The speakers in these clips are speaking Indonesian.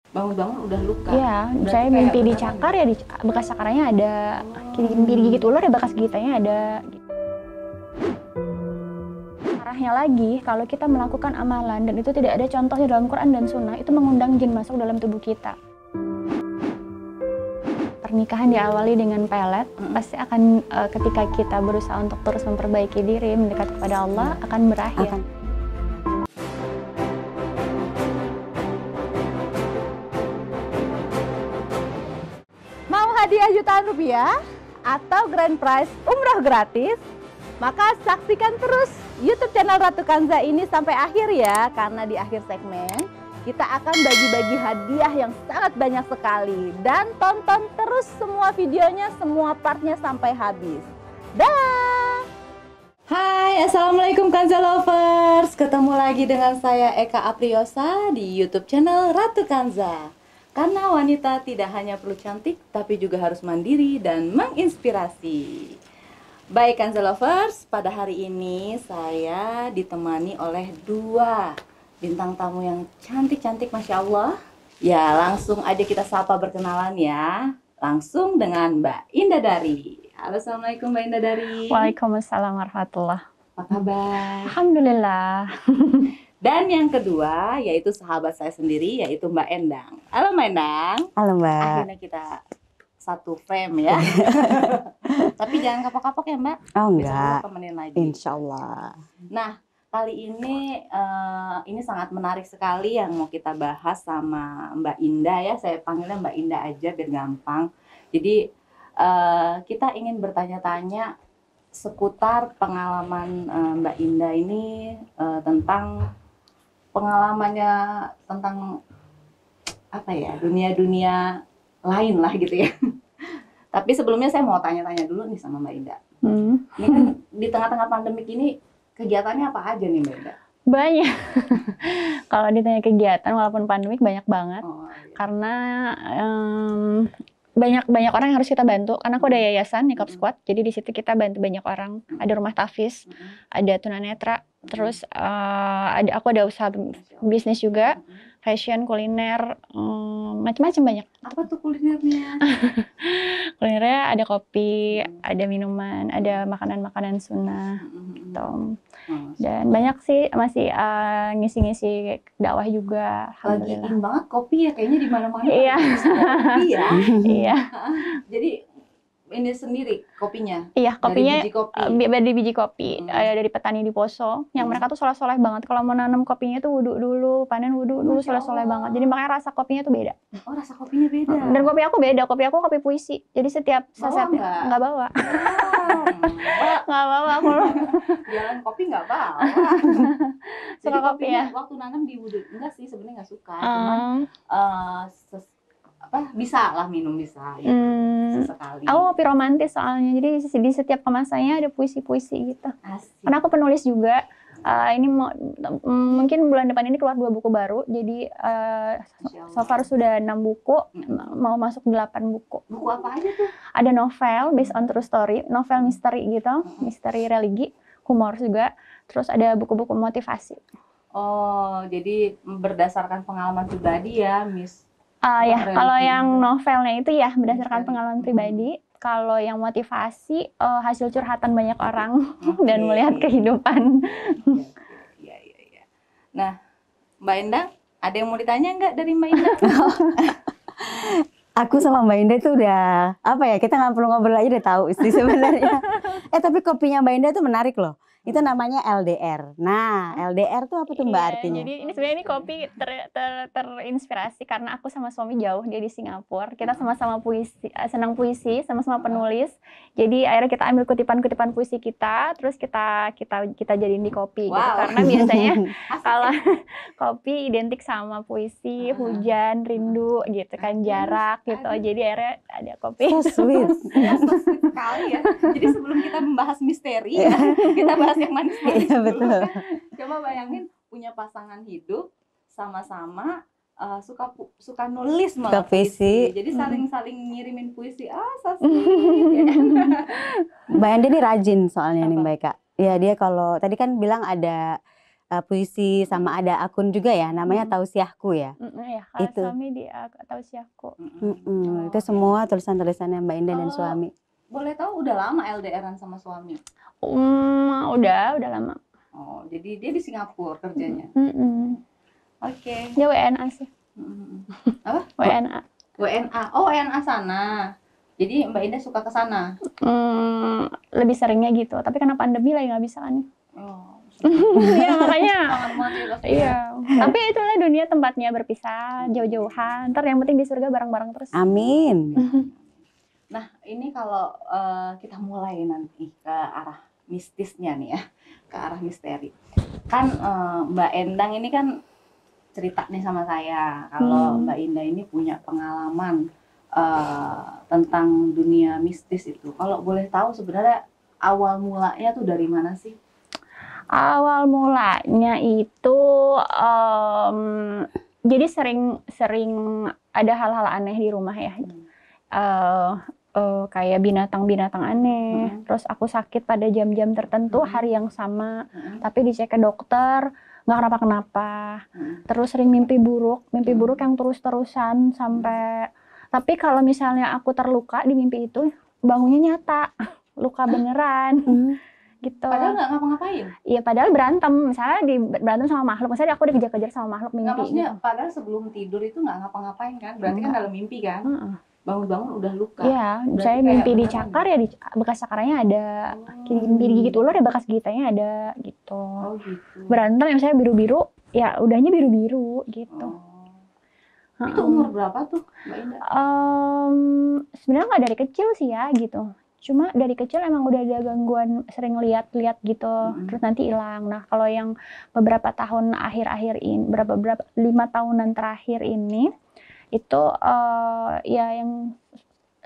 Bangun-bangun udah luka. Iya, Berarti saya kayak mimpi beneran dicakar ya bekas cakarnya ada, mimpi digigit ular ya bekas gigitannya ada. Gitu. Parahnya lagi, kalau kita melakukan amalan dan itu tidak ada contohnya dalam Quran dan Sunnah, itu mengundang jin masuk dalam tubuh kita. Pernikahan diawali dengan pelet, pasti akan ketika kita berusaha untuk terus memperbaiki diri, mendekat kepada Allah, akan berakhir. Mau hadiah jutaan rupiah atau grand prize umroh gratis? Maka saksikan terus YouTube channel Ratu Kanza ini sampai akhir ya, karena di akhir segmen kita akan bagi-bagi hadiah yang sangat banyak sekali. Dan tonton terus semua videonya, semua partnya sampai habis. Dah! Hai, Assalamualaikum Kanza Lovers. Ketemu lagi dengan saya Eka Apriosa di YouTube channel Ratu Kanza. Karena wanita tidak hanya perlu cantik, tapi juga harus mandiri dan menginspirasi. Baik Kanza Lovers, pada hari ini saya ditemani oleh dua bintang tamu yang cantik-cantik, Masya Allah. Ya, langsung aja kita sapa berkenalan ya. Langsung dengan Mbak Indah Dari. Halo, Assalamualaikum Mbak Indah Dari. Waalaikumsalam warahmatullahi. Apa kabar? Alhamdulillah. Dan yang kedua yaitu sahabat saya sendiri, yaitu Mbak Endang. Halo Mbak Endang. Halo Mbak. Akhirnya kita satu frame ya. Tapi jangan kapok-kapok ya Mbak. Oh Besok enggak, kita temenin lagi. insya Allah. Nah, kali ini sangat menarik sekali yang mau kita bahas sama Mbak Indah ya. Saya panggilnya Mbak Indah aja biar gampang. Jadi kita ingin bertanya-tanya seputar pengalaman Mbak Indah ini, tentang pengalamannya tentang apa ya, dunia-dunia lain lah gitu ya. Tapi sebelumnya saya mau tanya-tanya dulu nih sama Mbak Indah. Ini kan di tengah-tengah pandemik ini kegiatannya apa aja nih Mbak Indah? Banyak. Kalau ditanya kegiatan walaupun pandemik banyak banget. Oh, iya. Karena banyak orang yang harus kita bantu. Karena aku ada yayasan Nikab Squad, jadi di situ kita bantu banyak orang. Ada rumah tahfiz, ada tunanetra, terus aku ada usaha bisnis juga, fashion, kuliner, macam-macam banyak. Apa tuh kulinernya? Kulinernya ada kopi, ada minuman, ada makanan-makanan sunnah, gitu. Dan banyak sih masih ngisi-ngisi dakwah juga. Lagi Alhamdulillah. in banget kopi ya, kayaknya di mana-mana Iya. kopi ya. Iya. Jadi ini sendiri kopinya. Iya, kopinya Dari biji kopi. dari biji kopi, dari petani di Poso. Yang mereka tuh soleh-soleh banget. Kalau mau nanam kopinya tuh wudhu dulu, panen wudhu dulu, Masya soleh-soleh Allah. banget. Jadi makanya rasa kopinya tuh beda. Oh, rasa kopinya beda. Dan kopi aku beda, kopi aku kopi puisi. Jadi setiap Bawa sasetnya nggak? nggak bawa. Mbak, Nggak bawa aku. jalan kopi nggak bawa. Suka Jadi kopi kopinya ya? waktu nanam di wudhu. Enggak sih, sebenarnya nggak suka. Hmm. Cuman bisa lah minum, bisa ya. Sesekali. Aku kopi romantis soalnya. Jadi di setiap kemasannya ada puisi-puisi gitu. Asik. Karena aku penulis juga. Ini mungkin bulan depan ini keluar 2 buku baru. Jadi Masya Allah. so far sudah 6 buku, mau masuk 8 buku. Buku apa aja tuh? Ada novel based on true story, novel misteri gitu, misteri religi, humor juga. Terus ada buku-buku motivasi. Oh, jadi berdasarkan pengalaman pribadi ya, Miss. Ya, Religi kalau yang gitu. novelnya itu ya berdasarkan Misteri. pengalaman pribadi. Kalau yang motivasi hasil curhatan banyak orang dan Oke. melihat kehidupan. Iya. Nah, Mbak Indah, ada yang mau ditanya nggak dari Mbak Indah? Aku sama Mbak Indah itu udah apa ya, kita nggak perlu ngobrol aja udah tahu sih sebenarnya. Tapi kopinya Mbak Indah itu menarik loh. Itu namanya LDR. Nah, LDR tuh apa tuh Mbak Iya, artinya? jadi ini sebenarnya ini kopi terinspirasi karena aku sama suami jauh, dia di Singapura. Kita sama-sama senang puisi, sama-sama penulis. Jadi akhirnya kita ambil kutipan-kutipan puisi kita, terus kita jadiin di kopi. Gitu. Wow. Karena biasanya kalau kopi identik sama puisi, hujan, rindu, gitu kan, jarak, gitu. Jadi akhirnya ada kopi. So sweet. So sweet sekali ya. Jadi sebelum kita membahas misteri, ya, kita bahas yang manis-manis Iya, dulu. betul. Coba bayangin punya pasangan hidup sama-sama suka nulis malah Suka puisi. Jadi saling ngirimin puisi. So sweet. Mbak Indah ini rajin soalnya nih Apa? Mbak Eka. Ya dia kalau tadi kan bilang ada puisi sama ada akun juga ya, namanya Tausiahku ya. Ya, kalau Itu. suami dia tahu siaku. Itu semua tulisan-tulisannya Mbak Indah dan suami. Boleh tahu udah lama LDRan sama suami? Udah lama. Oh, jadi dia di Singapura kerjanya. Oke. Dia WNA sih. Apa? WNA. WNA. Oh, WNA sana. Jadi Mbak Indah suka ke sana. Lebih seringnya gitu. Tapi karena pandemi lagi nggak bisa kan. Oh. Iya makanya. Kangen banget ya pasti. Iya. Tapi itulah dunia tempatnya berpisah, jauh-jauhan. Ntar yang penting di surga bareng-bareng terus. Amin. Nah, ini kalau kita mulai nanti ke arah mistisnya nih ya, ke arah misteri. Kan Mbak Endang ini kan cerita nih sama saya kalau Mbak Indah ini punya pengalaman tentang dunia mistis itu. Kalau boleh tahu sebenarnya awal mulanya tuh dari mana sih? Awal mulanya itu jadi sering ada hal-hal aneh di rumah ya. Kayak binatang-binatang aneh. Terus aku sakit pada jam-jam tertentu hari yang sama. Tapi dicek ke dokter nggak kenapa-kenapa. Terus sering mimpi buruk yang terus-terusan sampai. Tapi kalau misalnya aku terluka di mimpi itu, bangunnya nyata, luka beneran. Gitu. Padahal nggak ngapa-ngapain? Iya, padahal berantem. Misalnya berantem sama makhluk. Misalnya aku dikejar-kejar sama makhluk mimpi. Nggak, maksudnya gitu. padahal sebelum tidur itu nggak ngapa-ngapain kan? Berarti kan dalam mimpi kan? Bangun-bangun udah luka. Iya, misalnya mimpi dicakar ya bekas cakarnya ada. Mimpi digigit ular ya bekas gigitannya ada gitu. Oh gitu. Berantem ya misalnya biru-biru, ya udahnya biru-biru gitu. Itu umur berapa tuh Mbak Indah? Sebenarnya nggak dari kecil sih ya gitu. Cuma dari kecil emang udah ada gangguan, sering lihat-lihat gitu, terus nanti hilang. Nah kalau yang beberapa tahun akhir-akhir ini, berapa 5 tahunan terakhir ini, itu ya yang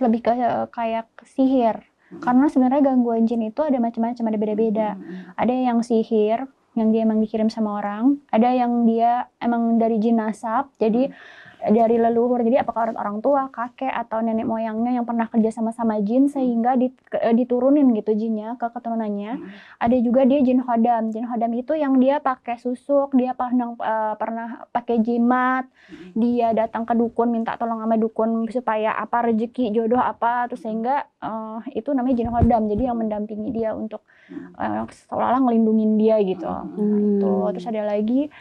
lebih ke kayak sihir. Karena sebenarnya gangguan jin itu ada macam-macam, ada beda-beda. Ada yang sihir, yang dia emang dikirim sama orang. Ada yang dia emang dari jin nasab, jadi dari leluhur, jadi apakah orang tua, kakek atau nenek moyangnya yang pernah kerja sama jin sehingga diturunin gitu jinnya ke keturunannya. Ada juga dia jin hodam. Jin hodam itu yang dia pakai susuk, dia pernah pakai jimat, dia datang ke dukun minta tolong sama dukun supaya apa rezeki jodoh apa, terus sehingga itu namanya jin hodam. Jadi yang mendampingi dia untuk seolah-olah ngelindungin dia gitu. Itu terus ada lagi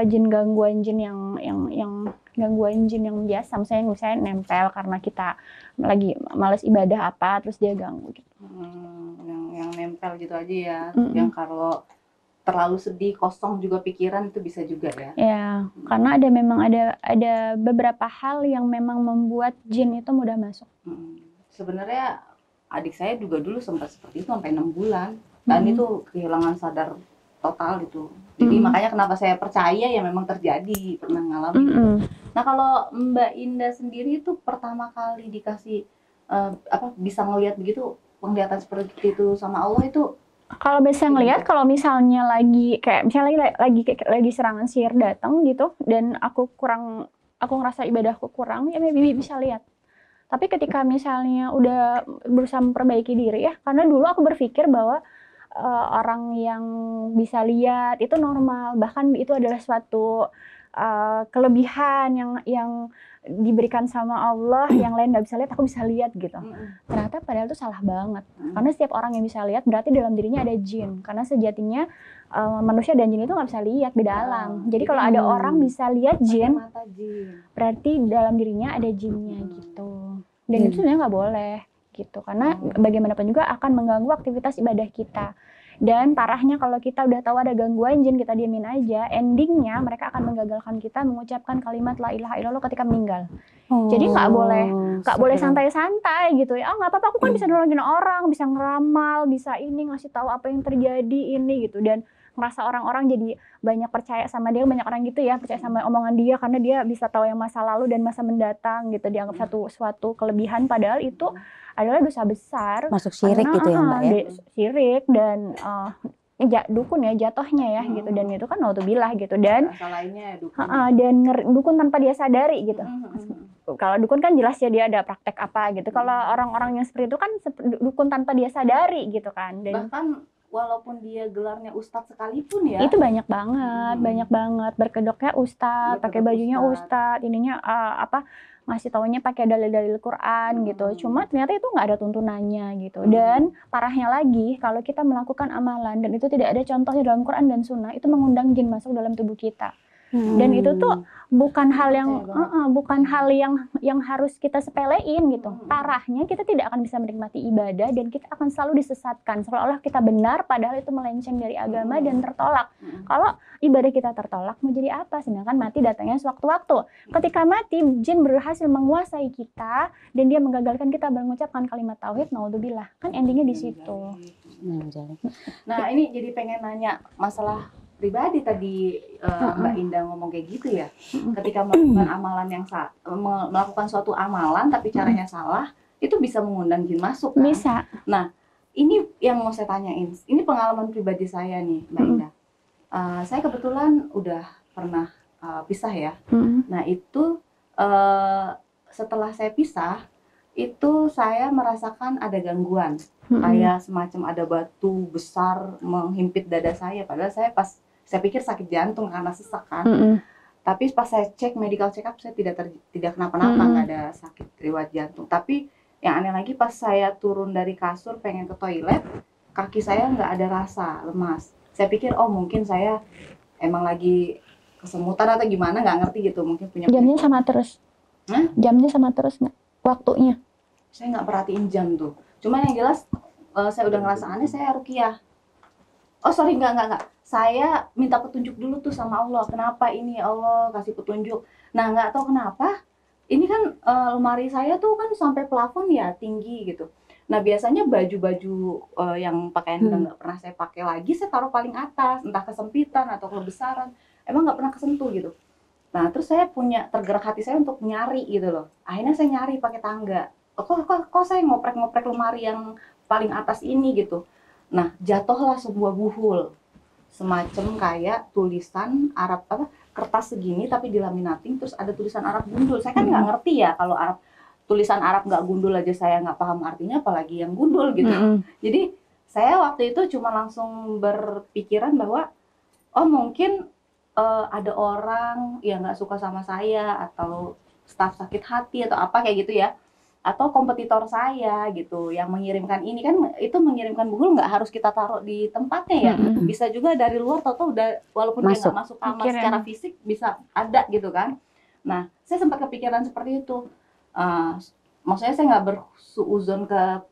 jin gangguan jin yang gangguan jin yang biasa, misalnya nempel karena kita lagi males ibadah apa, terus dia ganggu gitu. Yang nempel gitu aja ya. Yang kalau terlalu sedih, kosong juga pikiran itu bisa juga ya. Ya, karena memang ada beberapa hal yang memang membuat jin itu mudah masuk. Sebenarnya adik saya juga dulu sempat seperti itu sampai 6 bulan dan itu kehilangan sadar total gitu. Jadi makanya kenapa saya percaya ya memang terjadi, pernah ngalamin. Nah kalau Mbak Indah sendiri itu pertama kali dikasih bisa ngelihat begitu, penglihatan seperti itu sama Allah itu? Kalau bisa ngelihat, kalau misalnya lagi lagi serangan sihir datang gitu dan aku ngerasa ibadahku kurang, ya maybe bisa lihat. Tapi ketika misalnya udah berusaha memperbaiki diri ya, karena dulu aku berpikir bahwa orang yang bisa lihat itu normal, bahkan itu adalah suatu kelebihan yang diberikan sama Allah, yang lain nggak bisa lihat, aku bisa lihat gitu. Ternyata padahal itu salah banget, karena setiap orang yang bisa lihat berarti dalam dirinya ada jin, karena sejatinya manusia dan jin itu nggak bisa lihat, beda alam. Jadi kalau ada orang bisa lihat jin, berarti dalam dirinya ada jinnya gitu. Dan itu sebenarnya nggak boleh gitu, karena bagaimanapun juga akan mengganggu aktivitas ibadah kita. Dan parahnya kalau kita udah tahu ada gangguan jin, kita diamin aja, endingnya mereka akan menggagalkan kita mengucapkan kalimat la ilaha illallah ketika meninggal. Jadi nggak boleh santai-santai gitu ya. Nggak apa-apa, aku kan bisa nolongin orang, bisa ngeramal, bisa ini ngasih tahu apa yang terjadi ini gitu. Dan merasa orang-orang jadi banyak percaya sama dia, banyak orang gitu ya percaya sama omongan dia karena dia bisa tahu yang masa lalu dan masa mendatang gitu, dianggap suatu kelebihan, padahal itu adalah dosa besar, masuk syirik gitu ya Mbak ya. Syirik dan dukun ya jatuhnya ya gitu, dan itu kan naudzubillah gitu, dan dukun tanpa dia sadari gitu. Kalau dukun kan jelas ya dia ada praktek apa gitu. Kalau orang-orang yang seperti itu kan dukun tanpa dia sadari gitu kan. Dan bahkan walaupun dia gelarnya ustadz sekalipun ya. Itu banyak banget berkedoknya ustadz, pakai bajunya ustadz, ininya ngasih taunya pakai dalil-dalil Quran gitu. Cuma ternyata itu nggak ada tuntunannya gitu. Dan parahnya lagi, kalau kita melakukan amalan dan itu tidak ada contohnya dalam Quran dan Sunnah, itu mengundang jin masuk dalam tubuh kita. Dan itu tuh bukan hal yang harus kita sepelein gitu. Parahnya kita tidak akan bisa menikmati ibadah dan kita akan selalu disesatkan seolah-olah kita benar padahal itu melenceng dari agama dan tertolak. Kalau ibadah kita tertolak mau jadi apa? Sedangkan mati datangnya sewaktu-waktu. Ketika mati jin berhasil menguasai kita dan dia menggagalkan kita mengucapkan kalimat tauhid, naudzubillah. Kan endingnya di situ. Nah, ini jadi pengen nanya masalah pribadi tadi Mbak Indah ngomong kayak gitu ya. Ketika melakukan amalan yang melakukan suatu amalan tapi caranya salah, itu bisa mengundang jin masuk kan? Bisa. Nah, ini yang mau saya tanyain. Ini pengalaman pribadi saya nih, Mbak Indah. Saya kebetulan udah pernah pisah ya. Nah, itu setelah saya pisah, itu saya merasakan ada gangguan. Kayak semacam ada batu besar menghimpit dada saya. Padahal saya pikir sakit jantung karena sesak kan. Tapi pas saya cek medical check up saya tidak kenapa-napa, nggak ada sakit riwayat jantung. Tapi yang aneh lagi pas saya turun dari kasur pengen ke toilet, kaki saya nggak ada rasa, lemas. Saya pikir oh mungkin saya emang lagi kesemutan atau gimana, nggak ngerti gitu, mungkin punya. Jamnya sama terus? Jamnya sama terus nggak? Waktunya? Saya nggak perhatiin jam tuh. Cuma yang jelas saya udah ngerasa aneh, saya ruqyah. Oh sorry, enggak. Saya minta petunjuk dulu tuh sama Allah. Kenapa ini Allah kasih petunjuk? Nah nggak tahu kenapa. Ini kan lemari saya tuh kan sampai plafon ya, tinggi gitu. Nah biasanya baju-baju yang pakaian udah nggak pernah saya pakai lagi, saya taruh paling atas. Entah kesempitan atau kebesaran. Emang nggak pernah kesentuh gitu. Nah terus saya tergerak hati saya untuk nyari gitu loh. Akhirnya saya nyari pakai tangga. Kok saya ngoprek-ngoprek lemari yang paling atas ini gitu. Nah, jatuhlah sebuah buhul. Semacam kayak tulisan Arab kertas segini tapi dilaminating terus ada tulisan Arab gundul. Saya kan nggak ngerti ya kalau tulisan Arab nggak gundul aja saya nggak paham artinya apalagi yang gundul gitu. Jadi, saya waktu itu cuma langsung berpikiran bahwa oh mungkin ada orang yang nggak suka sama saya atau staf sakit hati atau apa kayak gitu ya. Atau kompetitor saya gitu yang mengirimkan ini kan, itu mengirimkan buhul nggak harus kita taruh di tempatnya ya, bisa juga dari luar tahu udah walaupun dia nggak masuk kamar secara fisik bisa ada gitu kan. Nah saya sempat kepikiran seperti itu, maksudnya saya nggak bersuuzon ke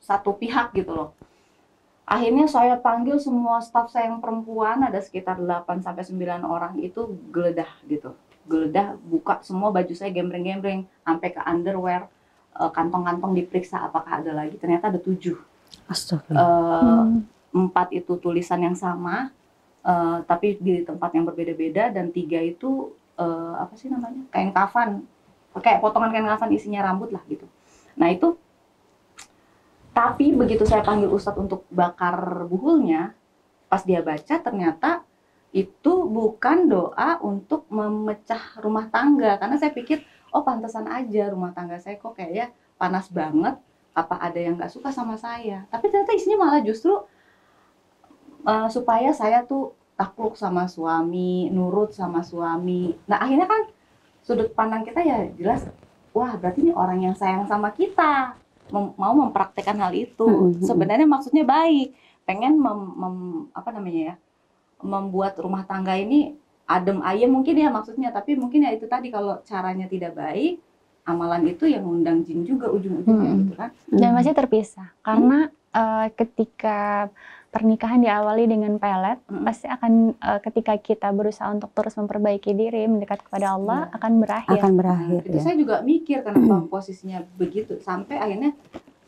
satu pihak gitu loh. Akhirnya saya panggil semua staf saya yang perempuan, ada sekitar 8-9 orang itu geledah gitu, buka semua baju saya gembreng-gembreng sampai ke underwear. Kantong-kantong diperiksa apakah ada lagi, ternyata ada 7. Astagfirullah. 4 itu tulisan yang sama, tapi di tempat yang berbeda-beda, dan 3 itu apa sih namanya, kain kafan, kayak potongan kain kafan isinya rambut lah gitu. Nah itu, tapi begitu saya panggil ustadz untuk bakar buhulnya, pas dia baca ternyata itu bukan doa untuk memecah rumah tangga, karena saya pikir oh pantesan aja rumah tangga saya kok kayaknya panas banget, apa ada yang nggak suka sama saya. Tapi ternyata isinya malah justru supaya saya tuh takluk sama suami, nurut sama suami. Nah akhirnya kan sudut pandang kita ya jelas, wah berarti ini orang yang sayang sama kita, mau mempraktekkan hal itu. Sebenarnya maksudnya baik, pengen membuat rumah tangga ini adem ayem mungkin ya maksudnya, tapi mungkin ya itu tadi kalau caranya tidak baik, amalan itu yang ngundang jin juga ujung-ujungnya gitu kan. Dan masih terpisah karena ketika pernikahan diawali dengan pelet, pasti akan ketika kita berusaha untuk terus memperbaiki diri, mendekat kepada Allah, akan berakhir. Itu saya juga mikir kenapa posisinya begitu, sampai akhirnya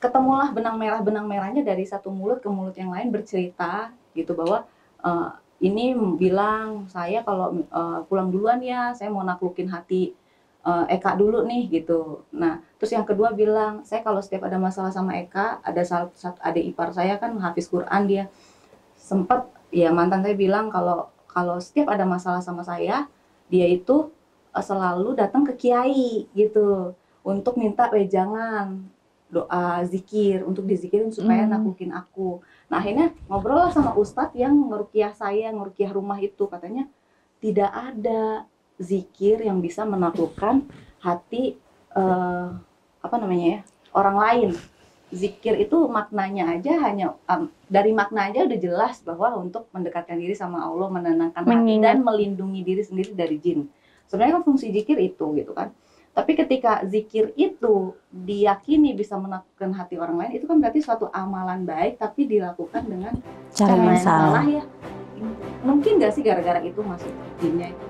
ketemulah benang merahnya dari satu mulut ke mulut yang lain bercerita gitu bahwa ini bilang saya kalau pulang duluan ya, saya mau naklukin hati Eka dulu nih gitu. Nah terus yang kedua bilang, saya kalau setiap ada masalah sama Eka, ada satu adik ipar saya kan hafiz Quran, dia sempat ya mantan saya bilang kalau setiap ada masalah sama saya, dia itu selalu datang ke kiai gitu untuk minta wejangan, doa, zikir, untuk dizikirin supaya naklukin aku. Nah akhirnya ngobrol lah sama ustadz yang ngerukiah saya, ngerukiah rumah itu, katanya tidak ada zikir yang bisa menaklukkan hati apa namanya ya, orang lain. Zikir itu maknanya aja hanya dari makna aja udah jelas bahwa untuk mendekatkan diri sama Allah, menenangkan hati dan melindungi diri sendiri dari jin. Sebenarnya kan fungsi zikir itu gitu kan. Tapi ketika zikir itu diyakini bisa menaklukkan hati orang lain, itu kan berarti suatu amalan baik tapi dilakukan dengan Cara yang salah. ya. Mungkin nggak sih gara-gara itu masuk jinnya itu?